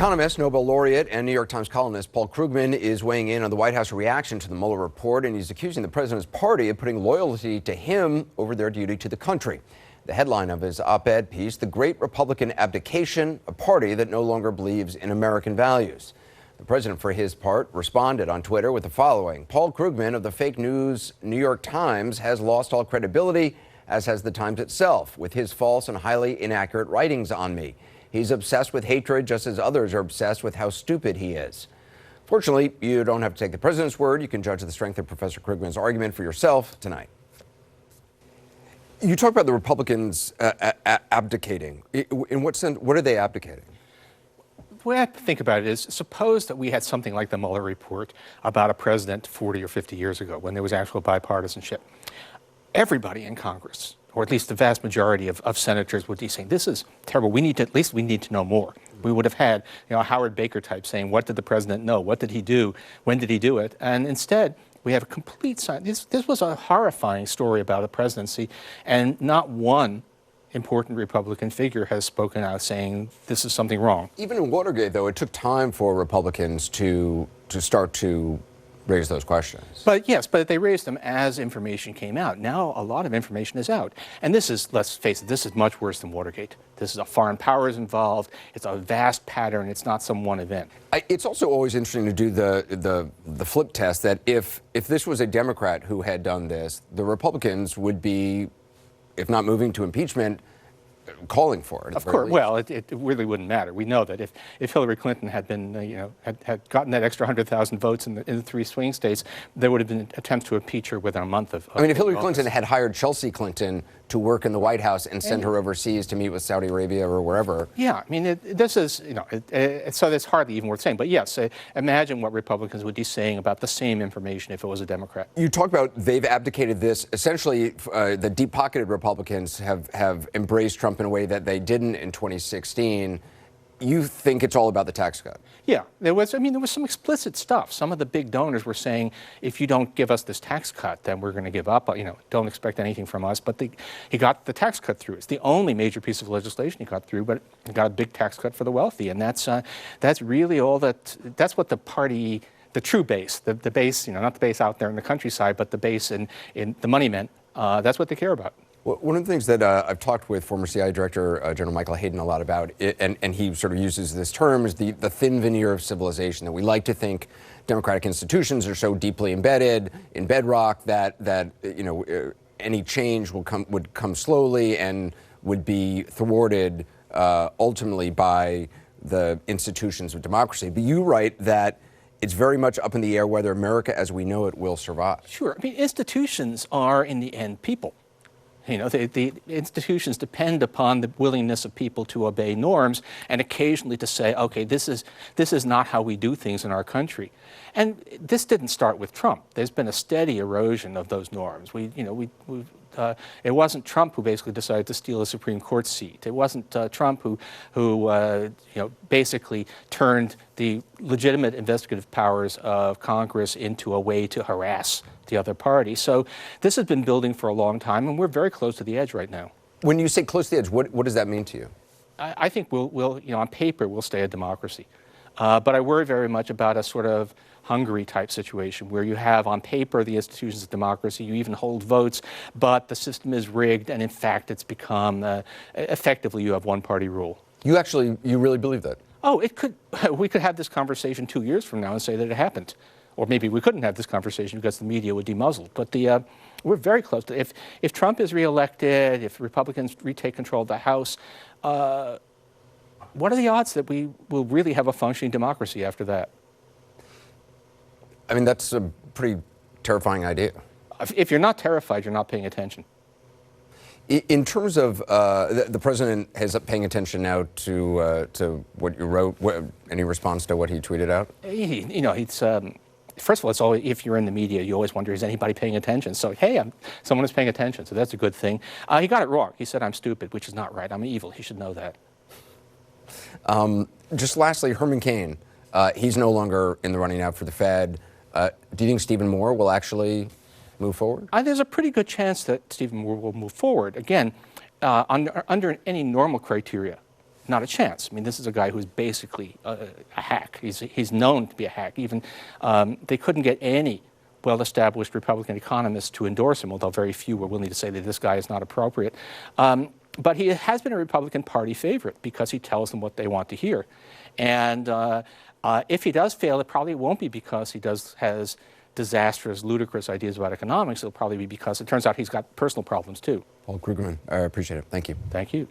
Economist, Nobel laureate, and New York Times columnist Paul Krugman is weighing in on the White House reaction to the Mueller report, and he's accusing the president's party of putting loyalty to him over their duty to the country. The headline of his op-ed piece, "The Great Republican Abdication, a Party That No Longer Believes in American Values." The president, for his part, responded on Twitter with the following: "Paul Krugman of the fake news New York Times has lost all credibility, as has the Times itself, with his false and highly inaccurate writings on me. He's obsessed with hatred, just as others are obsessed with how stupid he is." Fortunately, you don't have to take the president's word. You can judge the strength of Professor Krugman's argument for yourself tonight. You talk about the Republicans abdicating. In what sense? What are they abdicating? The way I think about it is, suppose that we had something like the Mueller report about a president 40 or 50 years ago when there was actual bipartisanship. Everybody in Congress, or at least the vast majority of senators, would be saying, "This is terrible. At least we need to know more." We would have had, a Howard Baker type saying, "What did the president know? What did he do? When did he do it?" And instead, we have a complete silence. This was a horrifying story about the presidency, and not one important Republican figure has spoken out saying this is something wrong. Even in Watergate, though, it took time for Republicans to start to raise those questions. But yes, but they raised them as information came out. Now a lot of information is out. And this is, let's face it, this is much worse than Watergate. This is a foreign powers involved. It's a vast pattern. It's not some one event. It's also always interesting to do the flip test that if this was a Democrat who had done this, the Republicans would be, if not moving to impeachment, calling for it. Of course. Well, it really wouldn't matter. We know that if Hillary Clinton had been, had gotten that extra 100,000 votes in the three swing states, there would have been attempts to impeach her within a month of I mean, if Hillary Clinton had hired Chelsea Clinton to work in the White House and send her overseas to meet with Saudi Arabia or wherever. Yeah, I mean, this is, so it's hardly even worth saying. But yes, imagine what Republicans would be saying about the same information if it was a Democrat. You talk about they've abdicated this. Essentially, the deep-pocketed Republicans have embraced Trump in a way that they didn't in 2016. You think it's all about the tax cut? Yeah, there was some explicit stuff. Some of the big donors were saying, if you don't give us this tax cut, then we're going to give up. Don't expect anything from us. But he got the tax cut through. It's the only major piece of legislation he got through, but he got a big tax cut for the wealthy. And that's really all that's what the party, the true base, the base, not the base out there in the countryside, but the base in the money men, that's what they care about. Well, one of the things that I've talked with former CIA Director General Michael Hayden a lot about, and he sort of uses this term, is the thin veneer of civilization, that we like to think democratic institutions are so deeply embedded in bedrock that any change would come slowly and would be thwarted ultimately by the institutions of democracy. But you write that it's very much up in the air whether America as we know it will survive. Sure. I mean, institutions are, in the end, people. The institutions depend upon the willingness of people to obey norms and occasionally to say, okay, this is not how we do things in our country. And this didn't start with Trump. There's been a steady erosion of those norms. It wasn't Trump who basically decided to steal a Supreme Court seat. It wasn't Trump who basically turned the legitimate investigative powers of Congress into a way to harass the other party. So this has been building for a long time, and we're very close to the edge right now. When you say close to the edge, what does that mean to you? I think we'll on paper, we'll stay a democracy. But I worry very much about a sort of Hungary type situation where you have on paper the institutions of democracy, you even hold votes, but the system is rigged, and in fact it's become, effectively you have one party rule. You really believe that? Oh, we could have this conversation 2 years from now and say that it happened. Or maybe we couldn't have this conversation because the media would be muzzled. But we're very close to if Trump is reelected, if Republicans retake control of the House, what are the odds that we will really have a functioning democracy after that? I mean, that's a pretty terrifying idea. If you're not terrified, you're not paying attention. In terms of the president is paying attention now to what you wrote. Any response to what he tweeted out? First of all, it's always, if you're in the media, you always wonder, is anybody paying attention? So, hey, someone is paying attention, so that's a good thing. He got it wrong. He said, I'm stupid, which is not right. I'm evil. He should know that. Just lastly, Herman Cain, he's no longer in the running now for the Fed. Do you think Stephen Moore will actually move forward? There's a pretty good chance that Stephen Moore will move forward. Again, under any normal criteria, not a chance. I mean, this is a guy who's basically a hack. He's known to be a hack. Even they couldn't get any well-established Republican economists to endorse him, although very few were willing to say that this guy is not appropriate. But he has been a Republican Party favorite because he tells them what they want to hear. And if he does fail, it probably won't be because he has disastrous, ludicrous ideas about economics. It'll probably be because it turns out he's got personal problems too. Paul Krugman, I appreciate it. Thank you. Thank you.